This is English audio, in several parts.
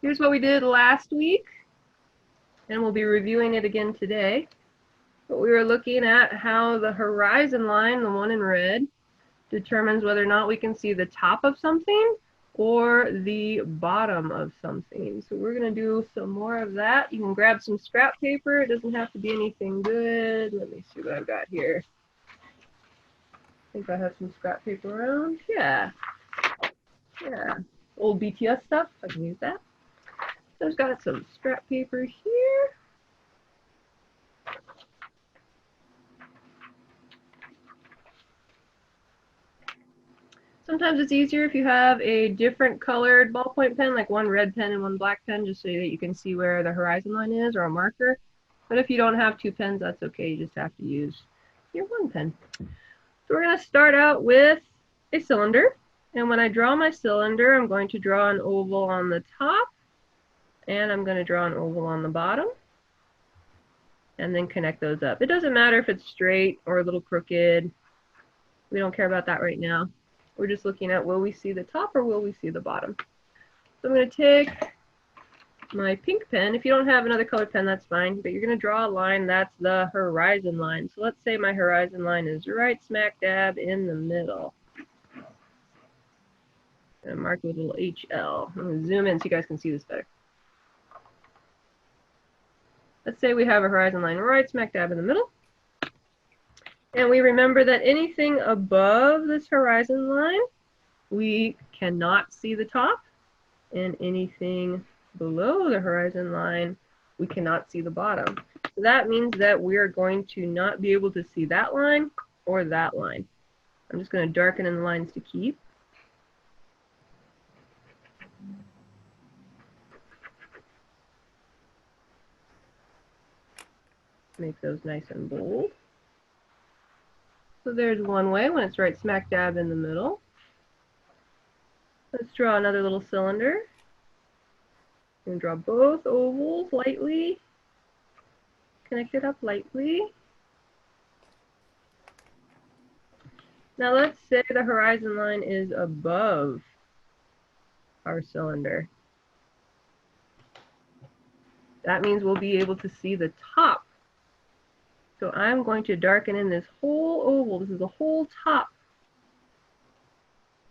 Here's what we did last week, and we'll be reviewing it again today. But we were looking at how the horizon line, the one in red, determines whether or not we can see the top of something or the bottom of something. So we're going to do some more of that. You can grab some scrap paper. It doesn't have to be anything good. Let me see what I've got here. I think I have some scrap paper around. Yeah. Old BTS stuff. I can use that. So I've got some scrap paper here. Sometimes it's easier if you have a different colored ballpoint pen, like one red pen and one black pen, just so that you can see where the horizon line is, or a marker. But if you don't have two pens, that's okay. You just have to use your one pen. So we're going to start out with a cylinder. And when I draw my cylinder, I'm going to draw an oval on the top, and I'm going to draw an oval on the bottom, and then connect those up. It doesn't matter if it's straight or a little crooked. We don't care about that right now. We're just looking at, will we see the top or will we see the bottom? So I'm going to take my pink pen. If you don't have another colored pen, that's fine. But you're going to draw a line. That's the horizon line. So let's say my horizon line is right smack dab in the middle. I'm going to mark with a little HL. I'm going to zoom in so you guys can see this better. Let's say we have a horizon line right smack dab in the middle. And we remember that anything above this horizon line, we cannot see the top. And anything below the horizon line, we cannot see the bottom. So that means that we are going to not be able to see that line or that line. I'm just going to darken in the lines to keep. Make those nice and bold. So there's one way when it's right smack dab in the middle. Let's draw another little cylinder. I'm going to draw both ovals lightly. Connect it up lightly. Now let's say the horizon line is above our cylinder. That means we'll be able to see the top. So I'm going to darken in this whole oval. This is the whole top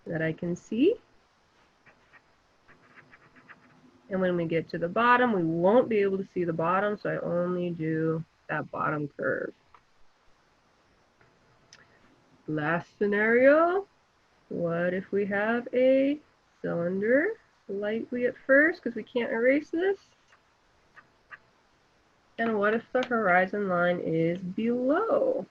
that I can see. And when we get to the bottom, we won't be able to see the bottom, so I only do that bottom curve. Last scenario, what if we have a cylinder, lightly at first, because we can't erase this? And what if the horizon line is below?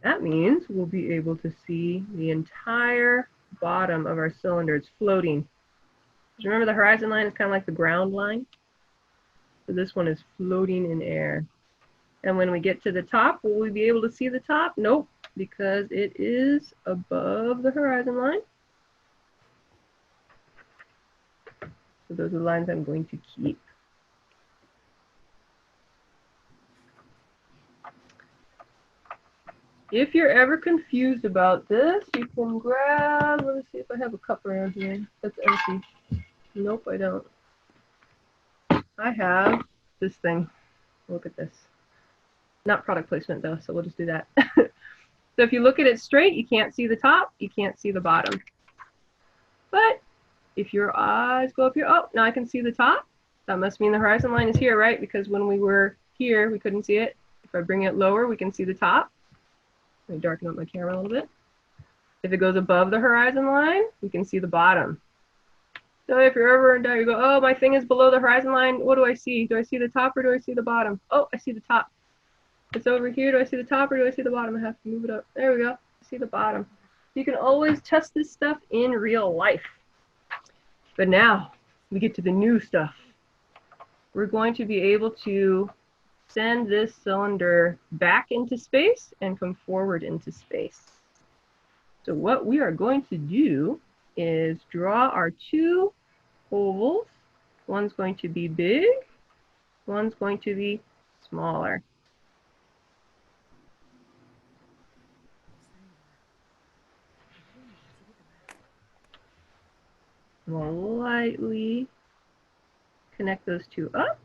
That means we'll be able to see the entire bottom of our cylinder. It's floating. Remember, the horizon line is kind of like the ground line. So this one is floating in air. And when we get to the top, will we be able to see the top? Nope, because it is above the horizon line. So those are the lines I'm going to keep. If you're ever confused about this, you can grab, let me see if I have a cup around here that's empty. Nope, I don't. I have this thing. Look at this. Not product placement though, so we'll just do that. So if you look at it straight, you can't see the top, you can't see the bottom. But if your eyes go up here, oh, now I can see the top. That must mean the horizon line is here, right? Because when we were here, we couldn't see it. If I bring it lower, we can see the top. Let me darken up my camera a little bit. If it goes above the horizon line, we can see the bottom. So if you're ever in doubt, you go, oh, my thing is below the horizon line. What do I see? Do I see the top or do I see the bottom? Oh, I see the top. It's over here. Do I see the top or do I see the bottom? I have to move it up. There we go. I see the bottom. You can always test this stuff in real life. But now we get to the new stuff. We're going to be able to send this cylinder back into space and come forward into space. So what we are going to do is draw our two ovals. One's going to be big, one's going to be smaller. And we'll lightly connect those two up.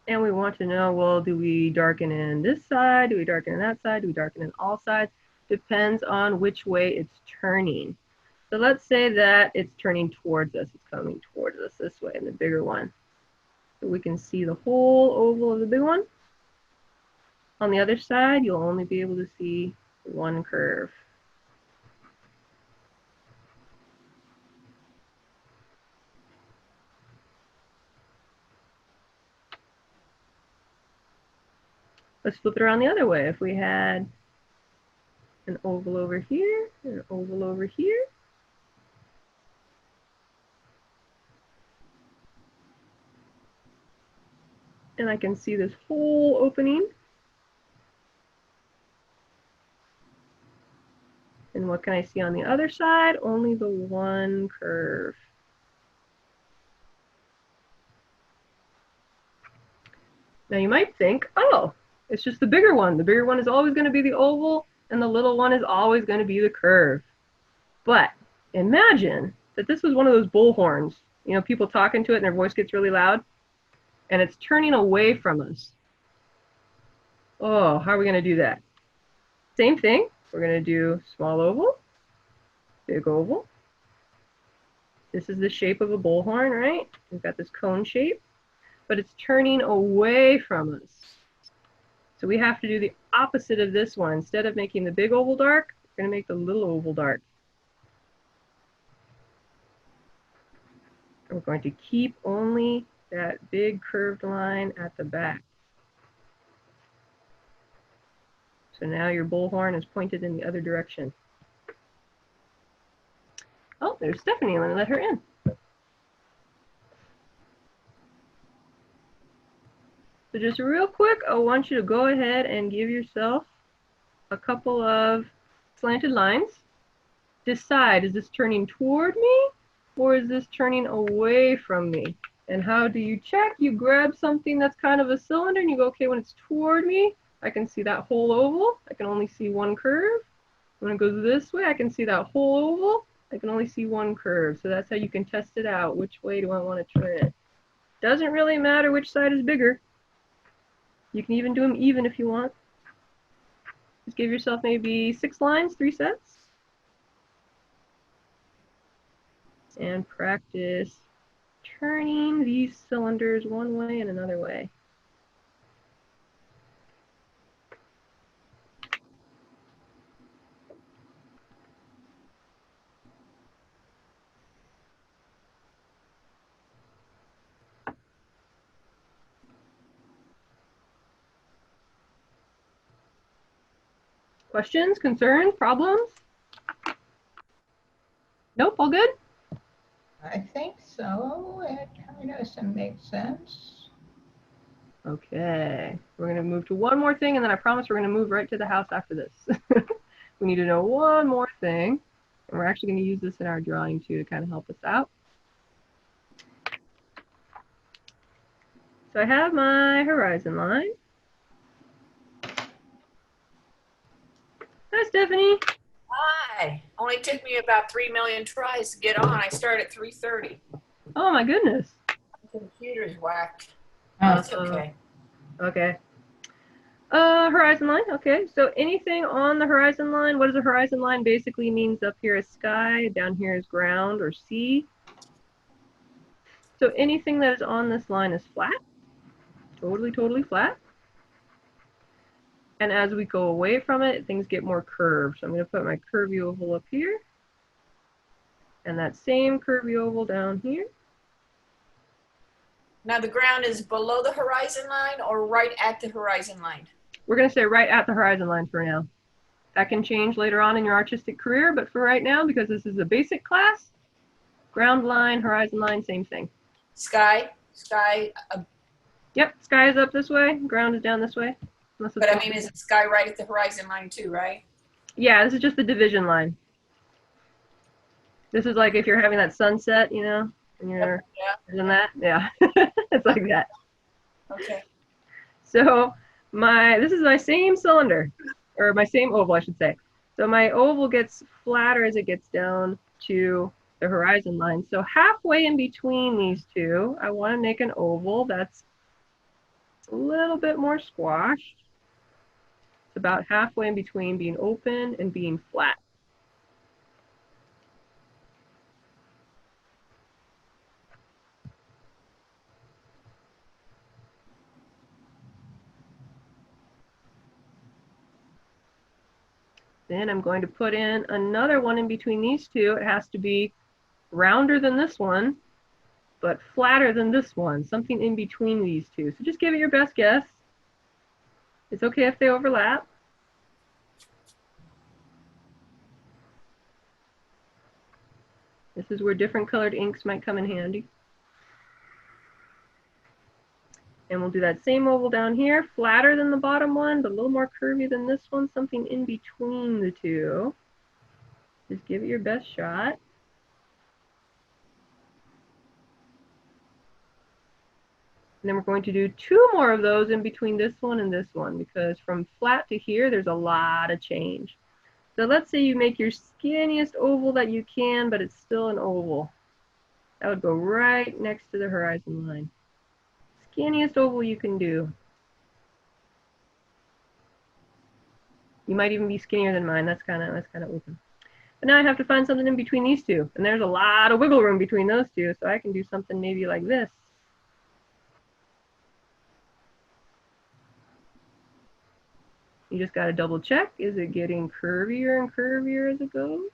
And we want to know, well, do we darken in this side? Do we darken in that side? Do we darken in all sides? Depends on which way it's turning. So let's say that it's turning towards us. It's coming towards us this way in the bigger one. So we can see the whole oval of the big one. On the other side, you'll only be able to see one curve. Let's flip it around the other way. If we had an oval over here, and an oval over here, and I can see this whole opening. And what can I see on the other side? Only the one curve. Now you might think, oh, it's just the bigger one. The bigger one is always going to be the oval, and the little one is always going to be the curve. But imagine that this was one of those bullhorns. You know, people talking to it and their voice gets really loud, and it's turning away from us. Oh, how are we going to do that? Same thing. We're going to do small oval, big oval. This is the shape of a bullhorn, right? We've got this cone shape, but it's turning away from us. So we have to do the opposite of this one. Instead of making the big oval dark, we're going to make the little oval dark. And we're going to keep only that big curved line at the back. So now your bullhorn is pointed in the other direction. Oh, there's Stephanie. Let me let her in. So just real quick, I want you to go ahead and give yourself a couple of slanted lines. Decide, is this turning toward me or is this turning away from me? And how do you check? You grab something that's kind of a cylinder and you go, okay, when it's toward me, I can see that whole oval. I can only see one curve. When it goes this way, I can see that whole oval. I can only see one curve. So that's how you can test it out. Which way do I want to turn it? Doesn't really matter which side is bigger. You can even do them even if you want. Just give yourself maybe 6 lines, 3 sets. And practice turning these cylinders one way and another way. Questions, concerns, problems? Nope, all good? I think so. It kind of makes sense. Okay, we're going to move to one more thing, and then I promise we're going to move right to the house after this. We need to know one more thing, and we're actually going to use this in our drawing too to kind of help us out. So I have my horizon line. Hi, Stephanie. Hi. Only took me about 3 million tries to get on. I started at 3:30. Oh my goodness. The computer's whacked. Oh. That's okay. Okay. Horizon line. Okay. So anything on the horizon line, what does a horizon line basically means? Up here is sky, down here is ground or sea. So anything that is on this line is flat. Totally, totally flat. And as we go away from it, things get more curved. So I'm going to put my curvy oval up here. And that same curvy oval down here. Now the ground is below the horizon line or right at the horizon line? We're going to say right at the horizon line for now. That can change later on in your artistic career, but for right now, because this is a basic class, ground line, horizon line, same thing. Sky? Yep, sky is up this way, ground is down this way. But I mean, is it sky right at the horizon line too, right? Yeah, this is just the division line. This is like if you're having that sunset, you know, and you're doing that. Yeah, it's like that. Okay. So This is my same cylinder, or my same oval, I should say. So my oval gets flatter as it gets down to the horizon line. So halfway in between these two, I want to make an oval that's a little bit more squashed. It's about halfway in between being open and being flat. Then I'm going to put in another one in between these two. It has to be rounder than this one, but flatter than this one, something in between these two. So just give it your best guess. It's okay if they overlap. This is where different colored inks might come in handy. And we'll do that same oval down here, flatter than the bottom one, but a little more curvy than this one, something in between the two. Just give it your best shot. And then we're going to do 2 more of those in between this one and this one, because from flat to here, there's a lot of change. So let's say you make your skinniest oval that you can, but it's still an oval. That would go right next to the horizon line. Skinniest oval you can do. You might even be skinnier than mine. That's kind of open. But now I have to find something in between these two, and there's a lot of wiggle room between those two, so I can do something maybe like this. You just got to double check. Is it getting curvier and curvier as it goes?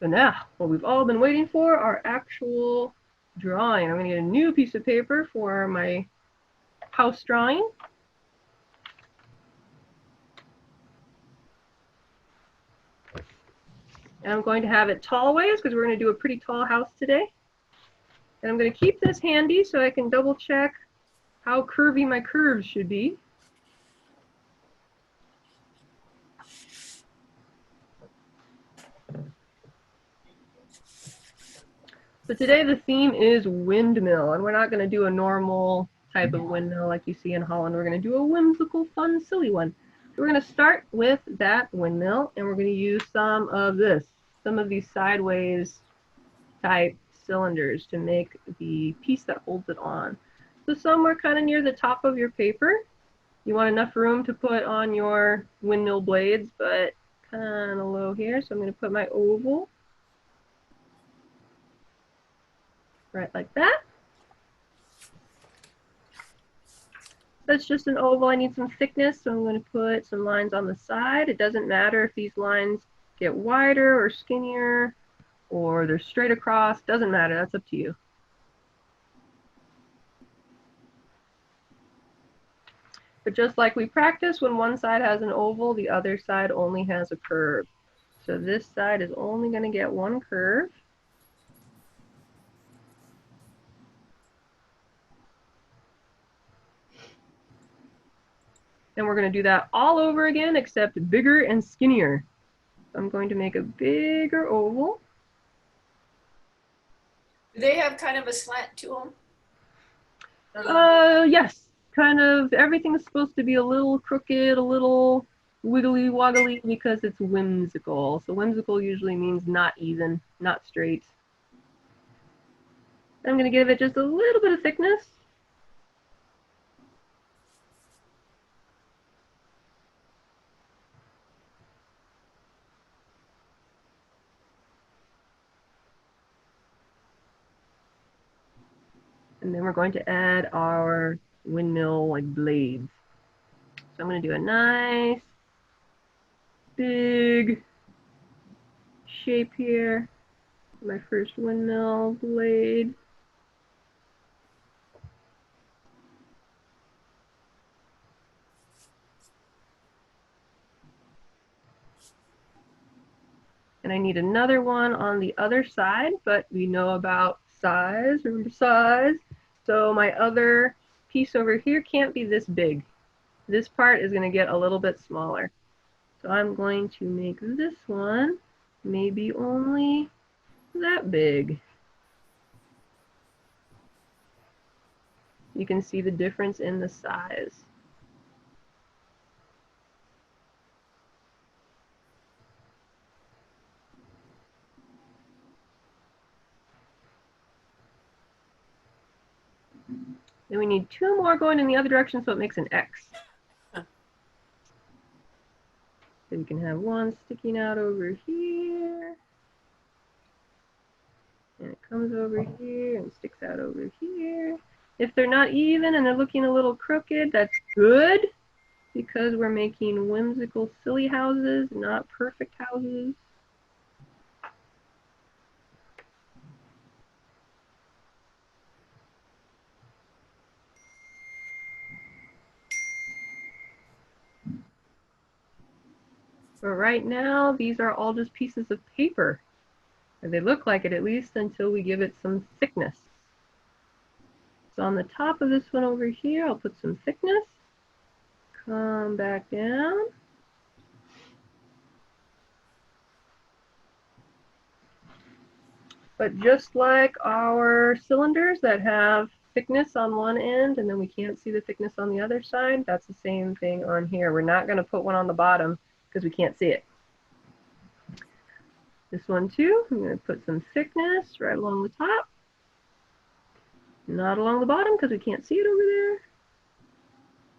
So now, what we've all been waiting for, our actual drawing. I'm going to get a new piece of paper for my house drawing. And I'm going to have it tall ways because we're going to do a pretty tall house today. And I'm going to keep this handy so I can double check how curvy my curves should be. So today the theme is windmill, and we're not going to do a normal type of windmill like you see in Holland. We're going to do a whimsical, fun, silly one. So we're going to start with that windmill, and we're going to use some of these sideways type cylinders to make the piece that holds it on. So somewhere kind of near the top of your paper, you want enough room to put on your windmill blades, but kind of low here. So I'm going to put my oval right like that. That's just an oval. I need some thickness, so I'm going to put some lines on the side. It doesn't matter if these lines get wider or skinnier or they're straight across. Doesn't matter. That's up to you. But just like we practice, when one side has an oval, the other side only has a curve. So this side is only going to get one curve. And we're going to do that all over again, except bigger and skinnier. So I'm going to make a bigger oval. Do they have kind of a slant to them? Yes, kind of. Everything's supposed to be a little crooked, a little wiggly woggly because it's whimsical. So whimsical usually means not even, not straight. I'm going to give it just a little bit of thickness. And then we're going to add our windmill like blades. So I'm going to do a nice big shape here. My first windmill blade. And I need another one on the other side, but we know about size, remember size. So my other piece over here can't be this big. This part is going to get a little bit smaller. So I'm going to make this one maybe only that big. You can see the difference in the size. Then we need two more going in the other direction so it makes an X. So you can have one sticking out over here. And it comes over here and sticks out over here. If they're not even and they're looking a little crooked, that's good because we're making whimsical silly houses, not perfect houses. But right now, these are all just pieces of paper. Or they look like it at least until we give it some thickness. So on the top of this one over here, I'll put some thickness. Come back down. But just like our cylinders that have thickness on one end and then we can't see the thickness on the other side, that's the same thing on here. We're not going to put one on the bottom because we can't see it. This one too, I'm going to put some thickness right along the top. Not along the bottom because we can't see it over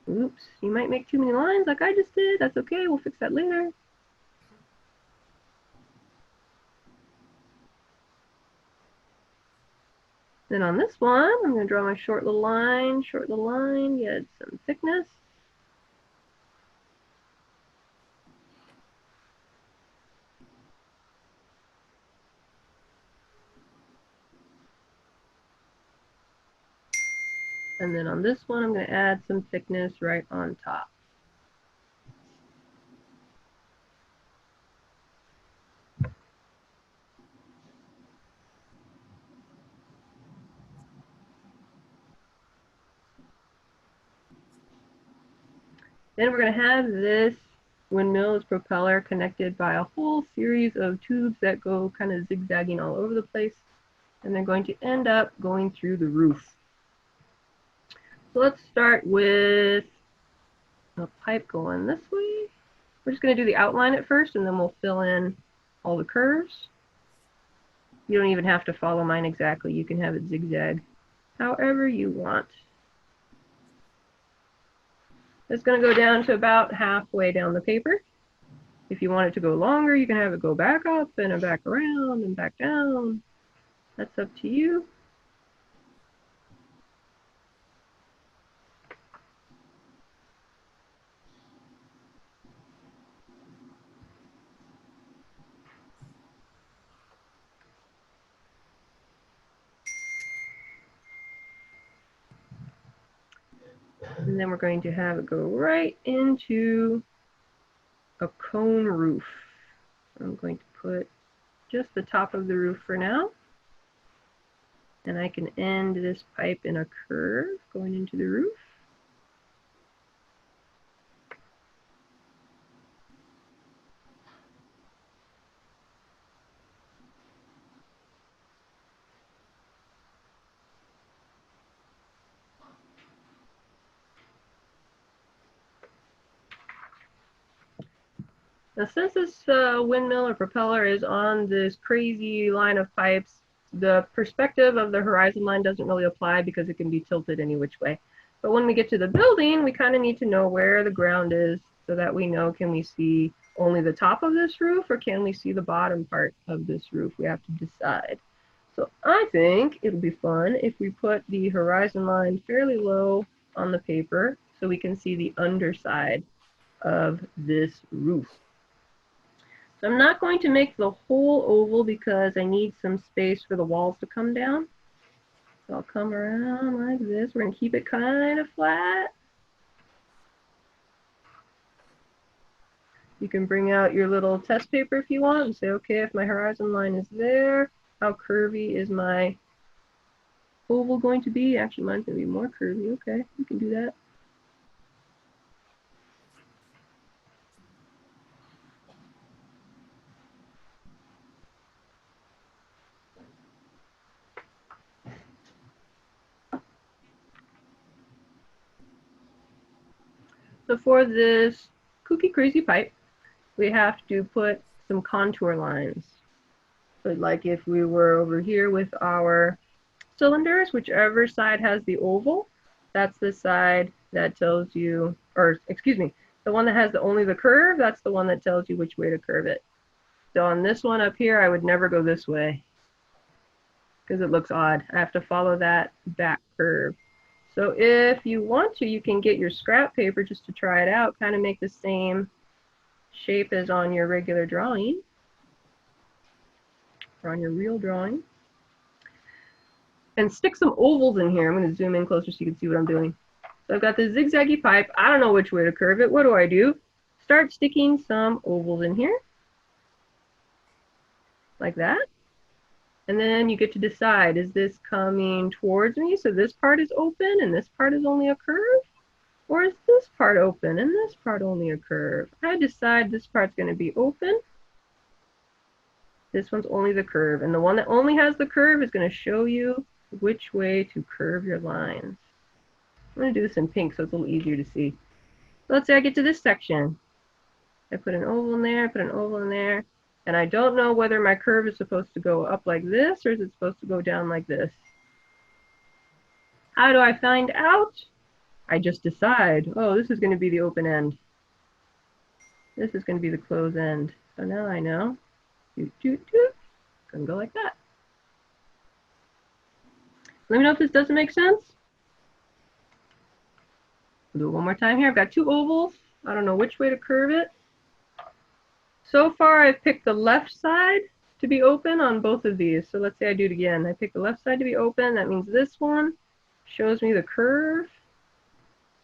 there. Oops, you might make too many lines like I just did. That's okay, we'll fix that later. Then on this one, I'm going to draw my short little line, get some thickness. And then on this one, I'm going to add some thickness right on top. Then we're going to have this windmill, this propeller, connected by a whole series of tubes that go kind of zigzagging all over the place. And they're going to end up going through the roof. So let's start with a pipe going this way. We're just going to do the outline at first, and then we'll fill in all the curves. You don't even have to follow mine exactly. You can have it zigzag however you want. It's going to go down to about halfway down the paper. If you want it to go longer, you can have it go back up and back around and back down. That's up to you. And then we're going to have it go right into a cone roof. I'm going to put just the top of the roof for now. And I can end this pipe in a curve going into the roof. Now since this windmill or propeller is on this crazy line of pipes, the perspective of the horizon line doesn't really apply because it can be tilted any which way. But when we get to the building, we kind of need to know where the ground is so that we know, can we see only the top of this roof or can we see the bottom part of this roof? We have to decide. So I think it'll be fun if we put the horizon line fairly low on the paper so we can see the underside of this roof. So I'm not going to make the whole oval because I need some space for the walls to come down. So I'll come around like this. We're going to keep it kind of flat. You can bring out your little test paper if you want and say, okay, if my horizon line is there, how curvy is my oval going to be? Actually, mine's going to be more curvy. Okay, we can do that. So for this kooky crazy pipe, we have to put some contour lines. So like if we were over here with our cylinders, whichever side has the oval, that's the side that tells you, or excuse me, the one that has only the curve, that's the one that tells you which way to curve it. So on this one up here, I would never go this way because it looks odd. I have to follow that back curve. So if you want to, you can get your scrap paper just to try it out, kind of make the same shape as on your regular drawing, or on your real drawing. And stick some ovals in here. I'm going to zoom in closer so you can see what I'm doing. So I've got this zigzaggy pipe. I don't know which way to curve it. What do? Start sticking some ovals in here. Like that. And then you get to decide, is this coming towards me? So this part is open and this part is only a curve? Or is this part open and this part only a curve? I decide this part's going to be open. This one's only the curve. And the one that only has the curve is going to show you which way to curve your lines. I'm going to do this in pink so it's a little easier to see. So let's say I get to this section. I put an oval in there, I put an oval in there, and I don't know whether my curve is supposed to go up like this or is it supposed to go down like this. How do I find out? I just decide, oh, this is going to be the open end. This is going to be the closed end. So now I know. Doot, doot, doot. It's going to go like that. Let me know if this doesn't make sense. I'll do it one more time here. I've got two ovals. I don't know which way to curve it. So far, I've picked the left side to be open on both of these. So let's say I do it again. I pick the left side to be open. That means this one shows me the curve.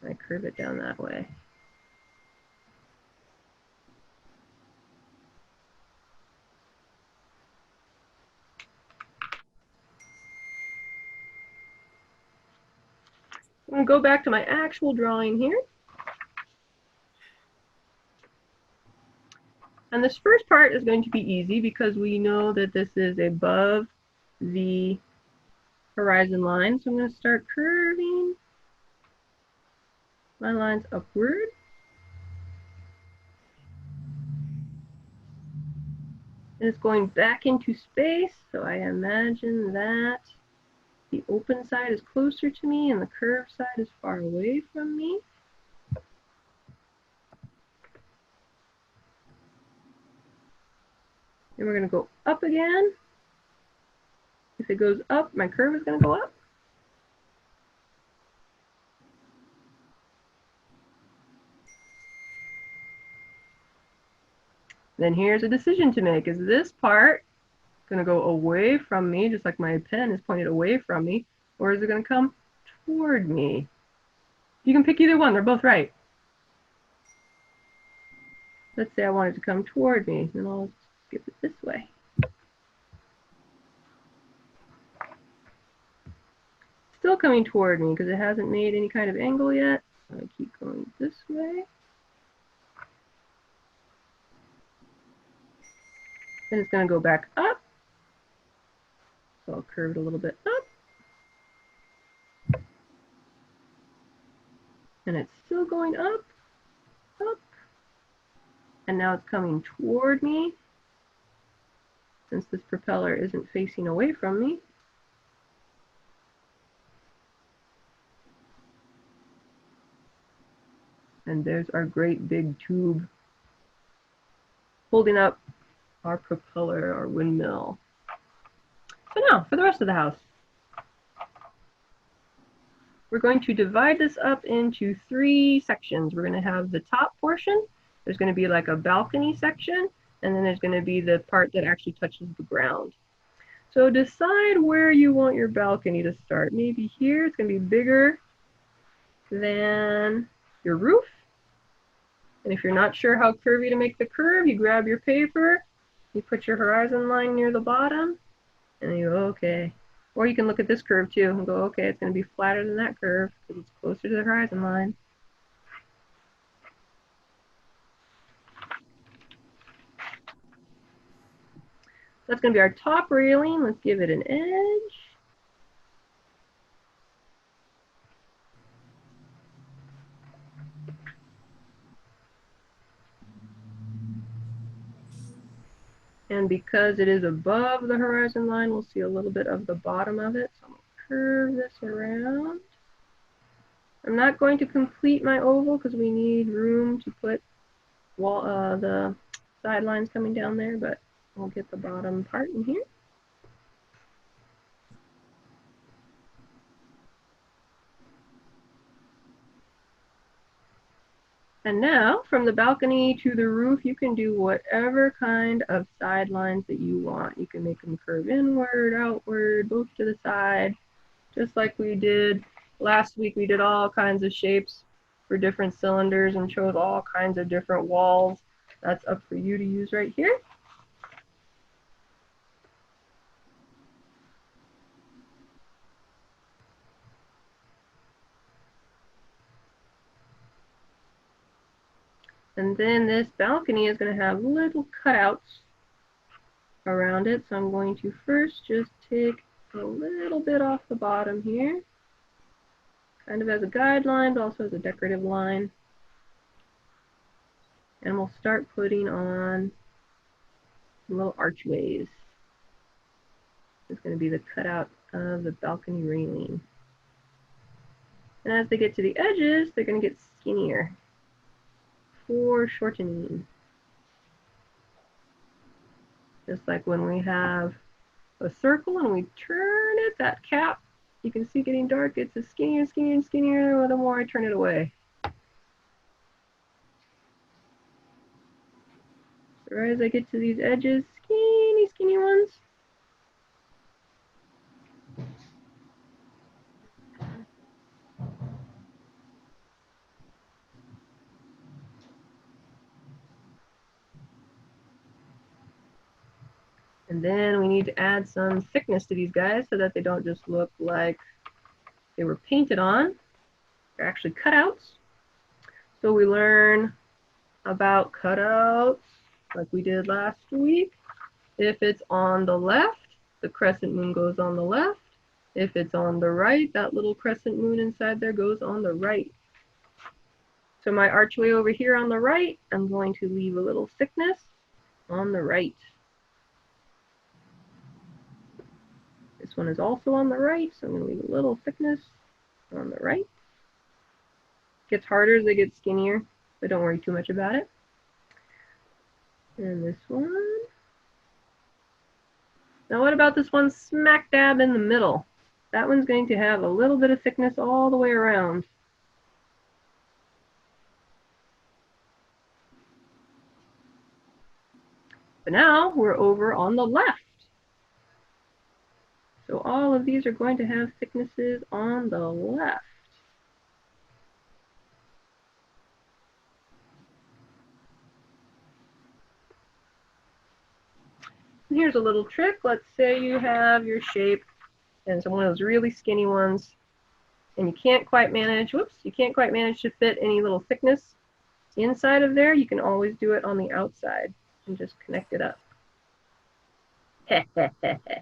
I curve it down that way. I'm going to go back to my actual drawing here. And this first part is going to be easy because we know that this is above the horizon line. So I'm going to start curving my lines upward. And it's going back into space. So I imagine that the open side is closer to me and the curved side is far away from me. Then we're going to go up again. If it goes up, my curve is going to go up. Then here's a decision to make. Is this part going to go away from me, just like my pen is pointed away from me, or is it going to come toward me? You can pick either one. They're both right. Let's say I want it to come toward me, then I'll skip it this way. Still coming toward me because it hasn't made any kind of angle yet. I keep going this way. Then it's going to go back up. So I'll curve it a little bit up. And it's still going up, up. And now it's coming toward me. Since this propeller isn't facing away from me. And there's our great big tube holding up our propeller, our windmill. So now, for the rest of the house. We're going to divide this up into 3 sections. We're going to have the top portion. There's going to be like a balcony section. And then there's going to be the part that actually touches the ground. So decide where you want your balcony to start. Maybe here. It's going to be bigger than your roof. And if you're not sure how curvy to make the curve, you grab your paper, you put your horizon line near the bottom, and you go, okay. Or you can look at this curve too and go, okay, it's going to be flatter than that curve because it's closer to the horizon line. That's going to be our top railing. Let's give it an edge. And because it is above the horizon line, we'll see a little bit of the bottom of it. So I'm going to curve this around. I'm not going to complete my oval because we need room to put the sidelines coming down there, but we'll get the bottom part in here. And now, from the balcony to the roof, you can do whatever kind of sidelines that you want. You can make them curve inward, outward, both to the side, just like we did last week. We did all kinds of shapes for different cylinders and chose all kinds of different walls. That's up for you to use right here. And then this balcony is going to have little cutouts around it. So I'm going to first just take a little bit off the bottom here, kind of as a guideline, but also as a decorative line. And we'll start putting on little archways. It's going to be the cutout of the balcony railing. And as they get to the edges, they're going to get skinnier for shortening. Just like when we have a circle and we turn it, that cap, you can see getting dark, it's skinnier and skinnier and skinnier the more I turn it away. So right as I get to these edges, skinny, skinny ones, and then we need to add some thickness to these guys so that they don't just look like they were painted on. They're actually cutouts. So we learn about cutouts like we did last week. If it's on the left, the crescent moon goes on the left. If it's on the right, that little crescent moon inside there goes on the right. So my archway over here on the right, I'm going to leave a little thickness on the right. This one is also on the right, so I'm going to leave a little thickness on the right. It gets harder as they get skinnier, but don't worry too much about it. And this one. Now what about this one smack dab in the middle? That one's going to have a little bit of thickness all the way around. But now we're over on the left. So all of these are going to have thicknesses on the left. And here's a little trick. Let's say you have your shape and it's one of those really skinny ones and you can't quite manage, you can't quite manage to fit any little thickness inside of there. You can always do it on the outside and just connect it up.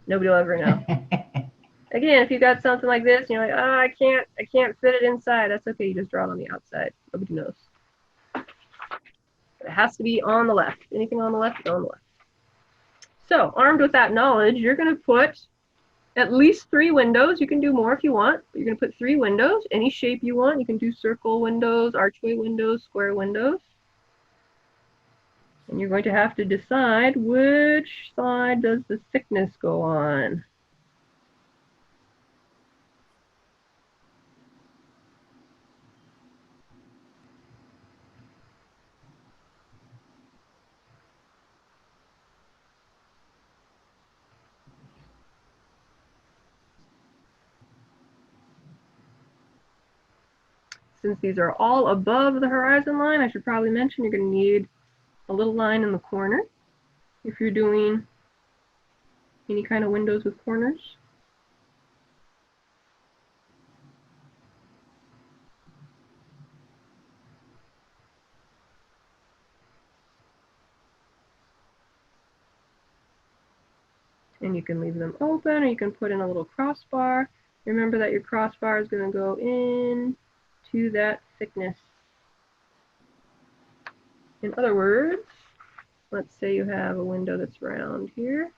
Nobody will ever know. Again, if you got something like this and you're like, oh, I can't fit it inside, that's okay. You just draw it on the outside. Nobody knows. But it has to be on the left. Anything on the left is on the left. So, armed with that knowledge, you're going to put at least 3 windows. You can do more if you want, but you're going to put 3 windows, any shape you want. You can do circle windows, archway windows, square windows. And you're going to have to decide which side does the thickness go on. Since these are all above the horizon line, I should probably mention you're going to need a little line in the corner if you're doing any kind of windows with corners. And you can leave them open or you can put in a little crossbar. Remember that your crossbar is going to go in to that thickness. In other words, let's say you have a window that's round here.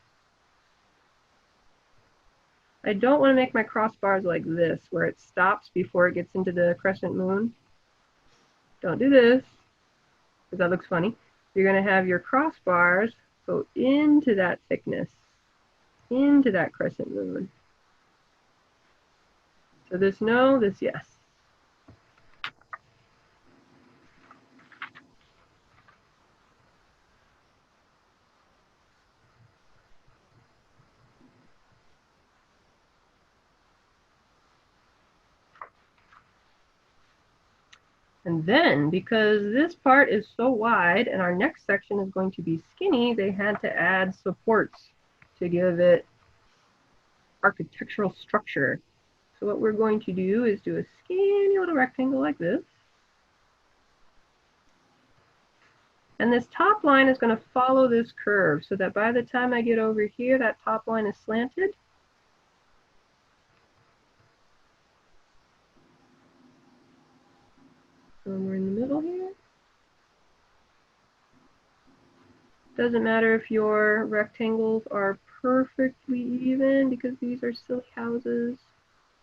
I don't want to make my crossbars like this, where it stops before it gets into the crescent moon. Don't do this, because that looks funny. You're going to have your crossbars go into that thickness, into that crescent moon. So this no, this yes. And then, because this part is so wide and our next section is going to be skinny, they had to add supports to give it architectural structure. So what we're going to do is do a skinny little rectangle like this. And this top line is going to follow this curve so that by the time I get over here, that top line is slanted. Somewhere in the middle here. Doesn't matter if your rectangles are perfectly even because these are silly houses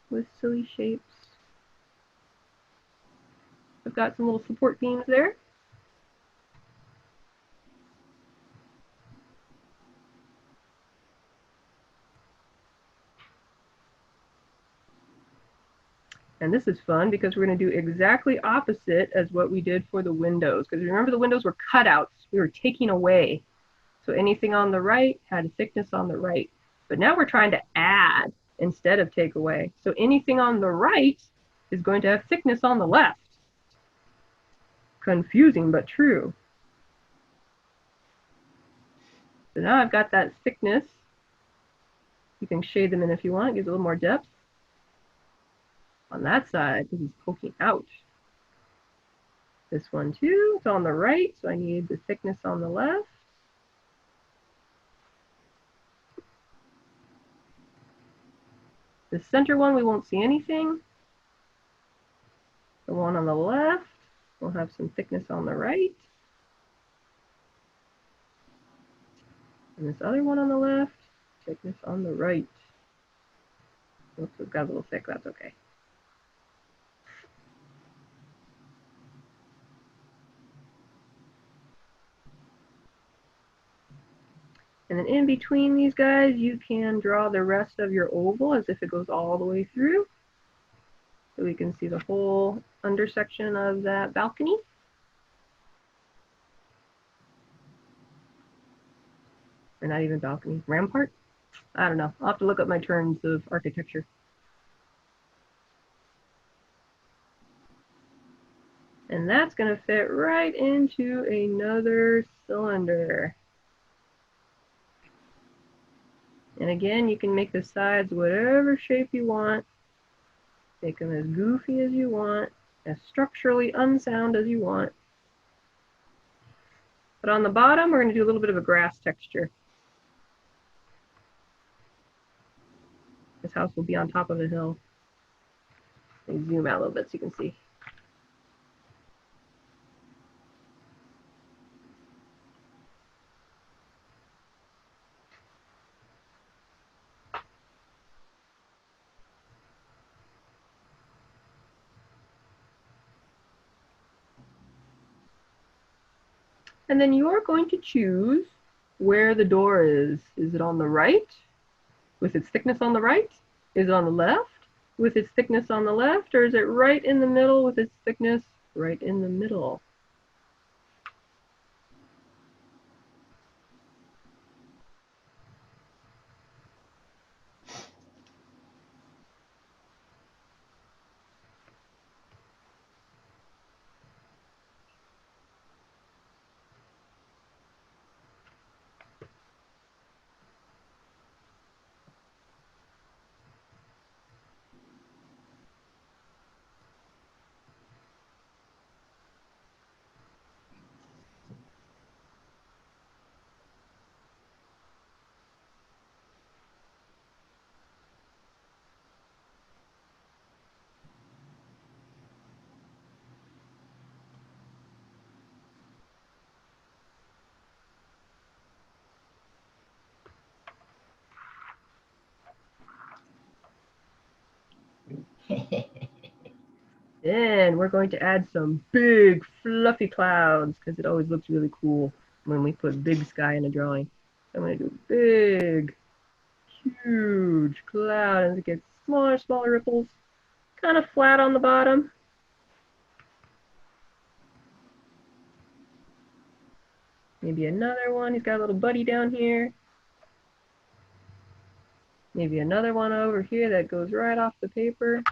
with silly shapes. I've got some little support beams there. And this is fun because we're going to do exactly opposite as what we did for the windows. Because remember, the windows were cutouts. We were taking away. So anything on the right had a thickness on the right. But now we're trying to add instead of take away. So anything on the right is going to have thickness on the left. Confusing, but true. So now I've got that thickness. You can shade them in if you want. It gives a little more depth. On that side, this is poking out. This one too, it's on the right, so I need the thickness on the left. The center one, we won't see anything. The one on the left will have some thickness on the right. And this other one on the left, thickness on the right. Oops, it got a little thick, that's okay. And then in between these guys, you can draw the rest of your oval as if it goes all the way through. So we can see the whole undersection of that balcony. Or not even balcony, rampart? I don't know. I'll have to look up my terms of architecture. And that's going to fit right into another cylinder. And again, you can make the sides whatever shape you want. Make them as goofy as you want, as structurally unsound as you want. But on the bottom, we're going to do a little bit of a grass texture. This house will be on top of a hill. Let me zoom out a little bit so you can see. And then you're going to choose where the door is. Is it on the right with its thickness on the right? Is it on the left with its thickness on the left? Or is it right in the middle with its thickness right in the middle? Then we're going to add some big fluffy clouds because it always looks really cool when we put big sky in a drawing. I'm going to do big, huge cloud as it gets smaller, smaller ripples, kind of flat on the bottom. Maybe another one. He's got a little buddy down here. Maybe another one over here that goes right off the paper.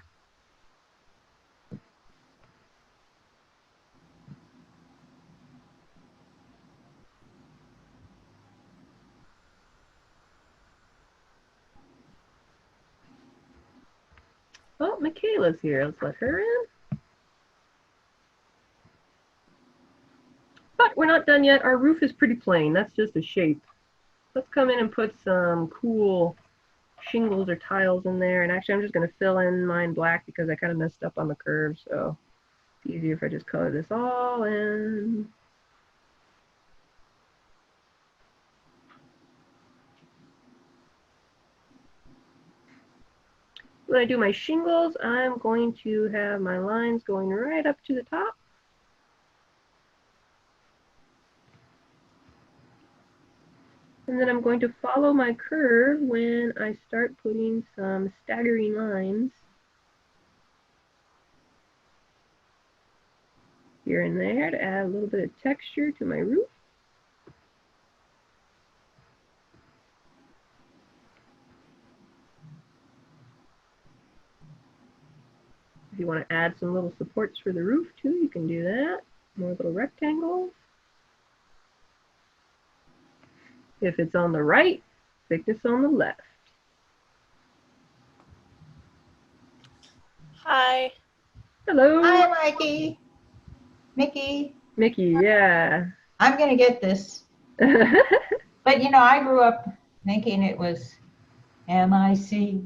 Oh, Michaela's here. Let's let her in. But we're not done yet. Our roof is pretty plain. That's just a shape. Let's come in and put some cool shingles or tiles in there. And actually, I'm just going to fill in mine black because I kind of messed up on the curve. So it's easier if I just color this all in. When I do my shingles, I'm going to have my lines going right up to the top. And then I'm going to follow my curve when I start putting some staggering lines here and there to add a little bit of texture to my roof. If you want to add some little supports for the roof too, you can do that. More little rectangles. If it's on the right, thickness on the left. Hi. Hello. Hi, Mikey. Mickey. Mickey, yeah. I'm going to get this. But, you know, I grew up thinking it was M-I-C.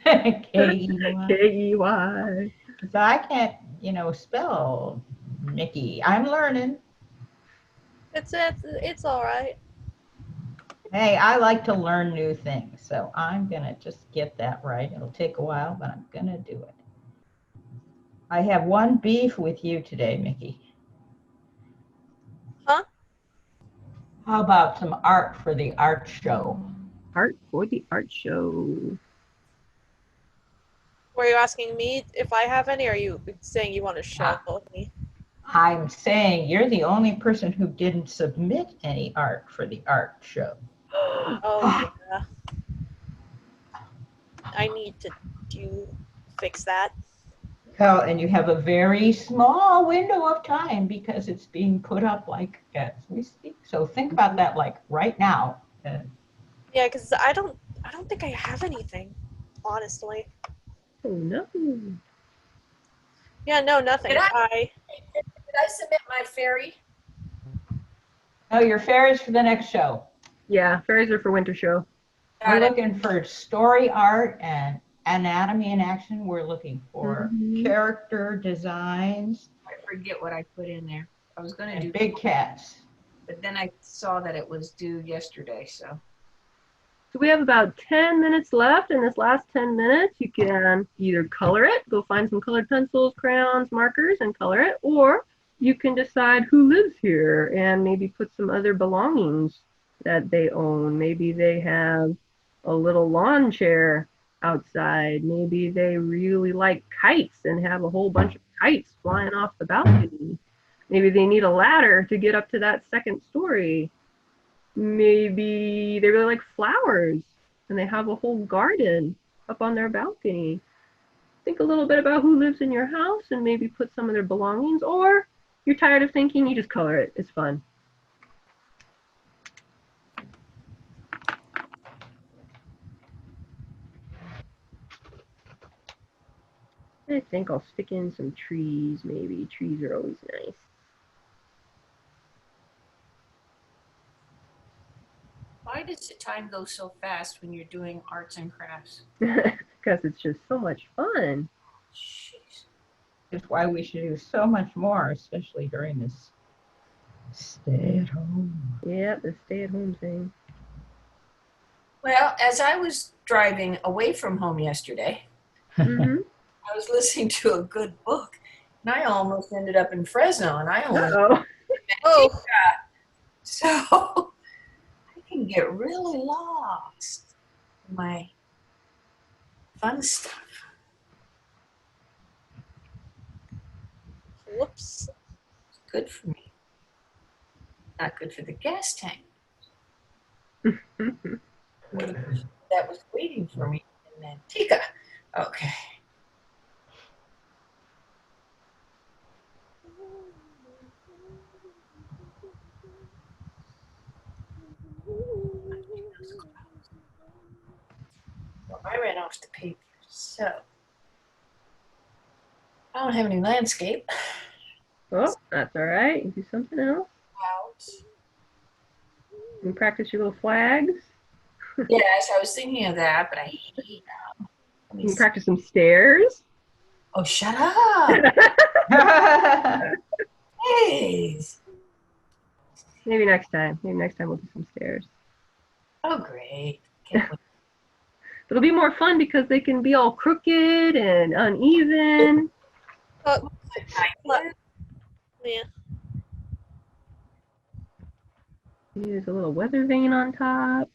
K-E-Y. K-E-Y. So I can't, you know, spell Mickey. I'm learning. It's all right. Hey, I like to learn new things. So I'm going to just get that right. It'll take a while, but I'm going to do it. I have one beef with you today, Mickey. Huh? How about some art for the art show? Art for the art show. Were you asking me if I have any, or are you saying you want to show me? I'm saying you're the only person who didn't submit any art for the art show. Oh, yeah. I need to fix that. Oh, and you have a very small window of time because it's being put up like as we speak. So think about that like right now. Yeah, because I don't think I have anything, honestly. Oh no. Yeah, no, nothing. Did I submit my fairy? Oh, your fairies for the next show. Yeah, fairies are for winter show. We're looking for story art and anatomy in action. We're looking for character designs. I forget what I put in there. I was going to do And big cats. but then I saw that it was due yesterday, so. So we have about 10 minutes left. In this last 10 minutes, you can either color it, go find some colored pencils, crayons, markers, and color it, or you can decide who lives here and maybe put some other belongings that they own. Maybe they have a little lawn chair outside. Maybe they really like kites and have a whole bunch of kites flying off the balcony. Maybe they need a ladder to get up to that second story. Maybe they really like flowers and they have a whole garden up on their balcony. Think a little bit about who lives in your house and maybe put some of their belongings, or you're tired of thinking, you just color it. It's fun. I think I'll stick in some trees, maybe. Trees are always nice. Why does the time go so fast when you're doing arts and crafts? Because it's just so much fun. Jeez. It's why we should do so much more, especially during this stay at home. Yeah, the stay-at-home thing. Well, as I was driving away from home yesterday, Mm-hmm. I was listening to a good book, and I almost ended up in Fresno, and I only Oh, Oh, so I can get really lost in my fun stuff. whoops. It's good for me. Not good for the gas tank. That was waiting for me in Manteca. Okay. Well, I ran off the paper, so I don't have any landscape. oh, that's all right. You do something else. Out. You practice your little flags. Yes, I was thinking of that, but I hate them. Let me You can see. practice some stairs. Oh, shut up. Please. Maybe next time. Maybe next time we'll do some stairs. Oh, great. Can't wait. It'll be more fun because they can be all crooked and uneven. Yeah. There's a little weather vane on top.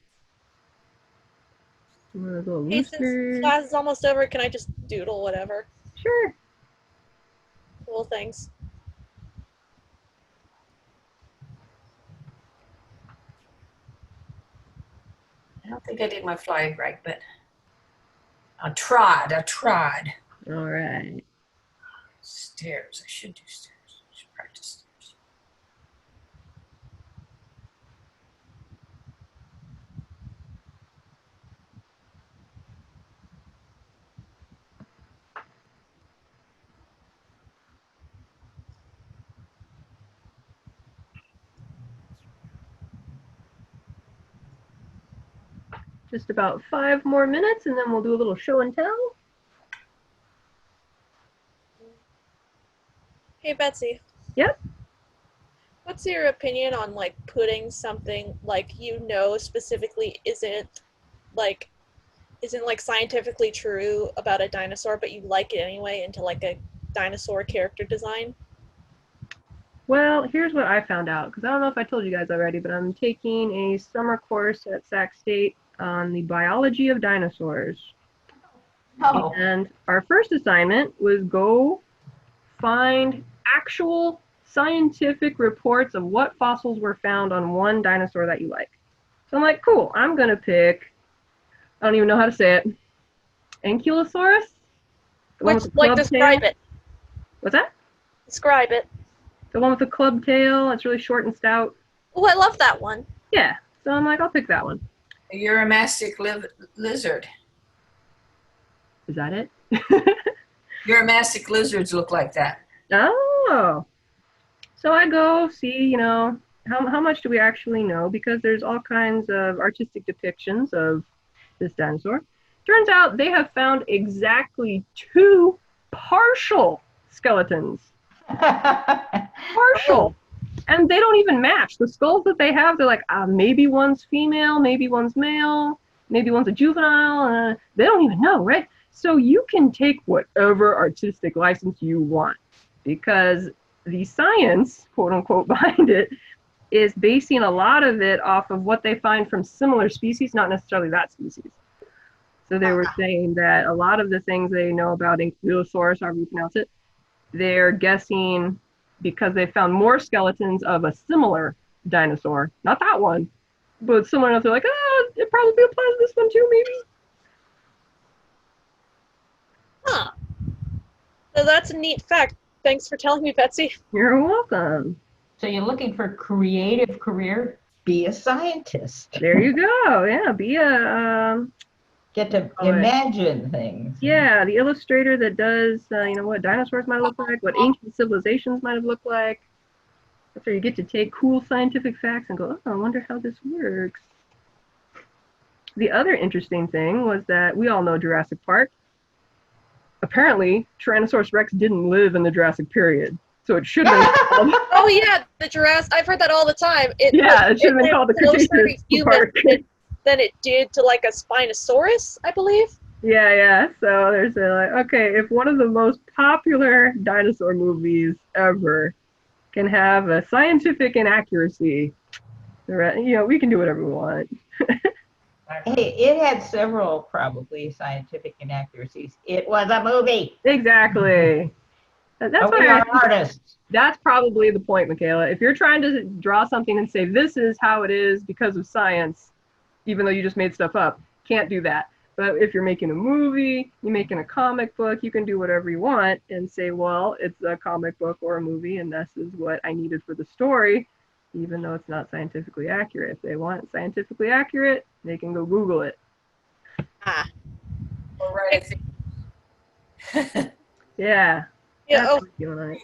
One of those little Hey, since loopers. class is almost over, can I just doodle whatever? Sure. Cool, thanks. I don't think I did my flag right, but I tried. All right. Stairs. I should do stairs. I should practice stairs. Just about 5 more minutes and then we'll do a little show and tell. Hey, Betsy. Yep. What's your opinion on like putting something like specifically isn't like scientifically true about a dinosaur, but you like it anyway into like a dinosaur character design? Well, here's what I found out, because I don't know if I told you guys already, but I'm taking a summer course at Sac State on the biology of dinosaurs. Oh, And our first assignment was go find actual scientific reports of what fossils were found on one dinosaur that you like. So I'm like, cool, I'm going to pick, I don't even know how to say it, Ankylosaurus? The one with the club Describe tail? it. What's that? Describe it. The one with the club tail, it's really short and stout. Oh, I love that one. Yeah, so I'm like, I'll pick that one. Uramastic lizard. Is that it? Uramastic lizards look like that. Oh. So I go see, how much do we actually know? Because there's all kinds of artistic depictions of this dinosaur. Turns out they have found exactly 2 partial skeletons. Partial. And they don't even match. The skulls that they have, they're like, maybe one's female, maybe one's male, maybe one's a juvenile. They don't even know, right? So you can take whatever artistic license you want, because the science, quote unquote, behind it is basing a lot of it off of what they find from similar species, not necessarily that species. So they were saying that a lot of the things they know about Ankylosaurus, however you pronounce it, they're guessing because they found more skeletons of a similar dinosaur, not that one, but someone else. They're like, it probably applies to this one too, maybe. Huh. So that's a neat fact. Thanks for telling me, Betsy. You're welcome. so you're looking for a creative career? Be a scientist. There you go. Yeah, be a Get to imagine things. yeah, the illustrator that does what dinosaurs might look like, what ancient civilizations might have looked like. That's where you get to take cool scientific facts and go, oh, I wonder how this works. The other interesting thing was that we all know Jurassic Park. Apparently, Tyrannosaurus Rex didn't live in the Jurassic period, so it should have been called, Oh yeah, the Jurassic. I've heard that all the time. it should have been called the closer to Cretaceous human Park. than it did to like a Spinosaurus, I believe. Yeah. So there's like, okay, if one of the most popular dinosaur movies ever can have a scientific inaccuracy, we can do whatever we want. Hey, it had several probably scientific inaccuracies. It was a movie. Exactly. That's And we why are artists. that's probably the point, Michaela. If you're trying to draw something and say this is how it is because of science, even though you just made stuff up, can't do that. But if you're making a movie, you're making a comic book, you can do whatever you want and say, well, it's a comic book or a movie, and this is what I needed for the story, even though it's not scientifically accurate. If they want it scientifically accurate, they can go Google it. Ah. Or write a thing. Yeah. Yeah, That's oh, what we're doing on it.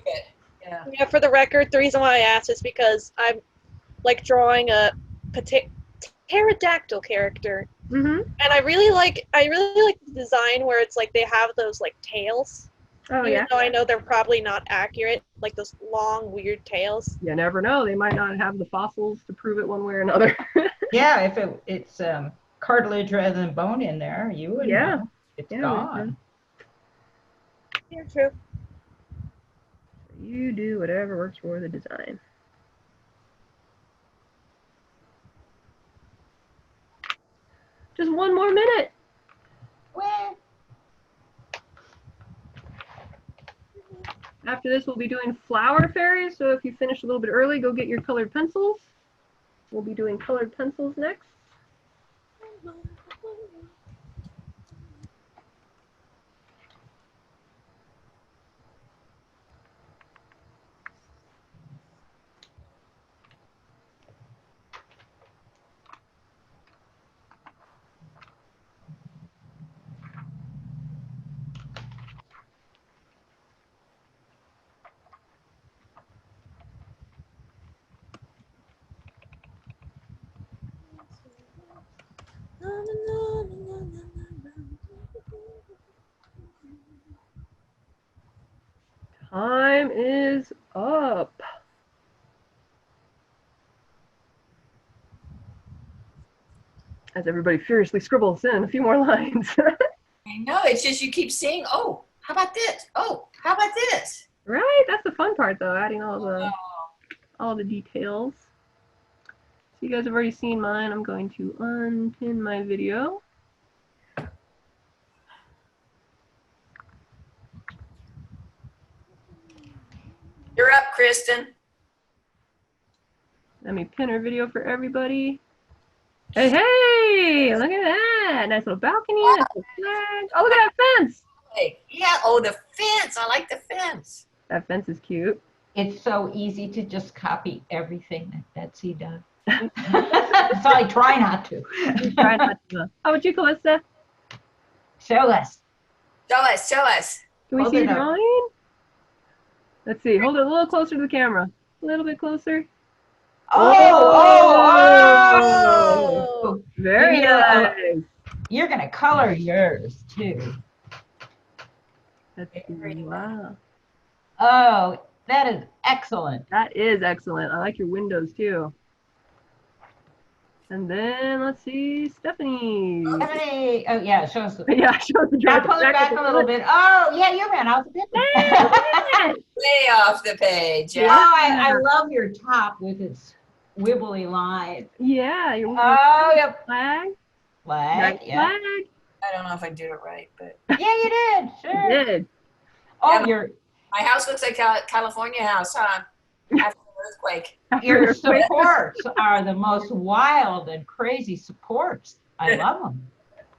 Yeah. yeah, for the record, the reason why I asked is because I'm like drawing a pterodactyl character, Mm-hmm. and I really like the design where it's like they have those like tails. Oh, Even yeah. though I know they're probably not accurate, like those long, weird tails. You never know. They might not have the fossils to prove it one way or another. Yeah, if it's cartilage rather than bone in there, you would Yeah. know. It's Yeah, gone. Yeah, true. You do whatever works for the design. Just one more minute. Well, After this, we'll be doing flower fairies. So if you finish a little bit early, go get your colored pencils. We'll be doing colored pencils next. Time is up. As everybody furiously scribbles in a few more lines. I know, it's just you keep seeing, oh, how about this? Oh, how about this? Right? That's the fun part, though, adding all the details. So you guys have already seen mine. I'm going to unpin my video. You're up, Kristen. Let me pin her video for everybody. Hey, hey! Look at that! Nice little balcony, nice little flag. Oh, look at that fence! Hey, yeah, oh, the fence. I like the fence. That fence is cute. it's so easy to just copy everything that Betsy does. So I try not to. Try not to. How about you, Calista? Show us. Show us, show us. Can we Hold see it your up. drawing? Let's see. Hold it a little closer to the camera. A little bit closer. Oh! Very You know, nice. You're going to color yours too. Let's see. Wow. Oh, that is excellent. That is excellent. I like your windows too. And then let's see, Stephanie. Stephanie, oh yeah, show us. Yeah, show us the Now drawing. pull it back a little bit. Oh, yeah, you ran off the bit. Oh, Way off the page. Yeah. I love your top with its wibbly lines. Yeah, your Oh, yep. flag. Flag, Nice yeah. flag. I don't know if I did it right, but Yeah, you did. Sure. You did. Oh, Yeah. My house looks like a California house, huh? After the earthquake. your supports are the most wild and crazy supports. I love them.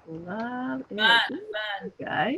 Love it. Fun, fun. Guys.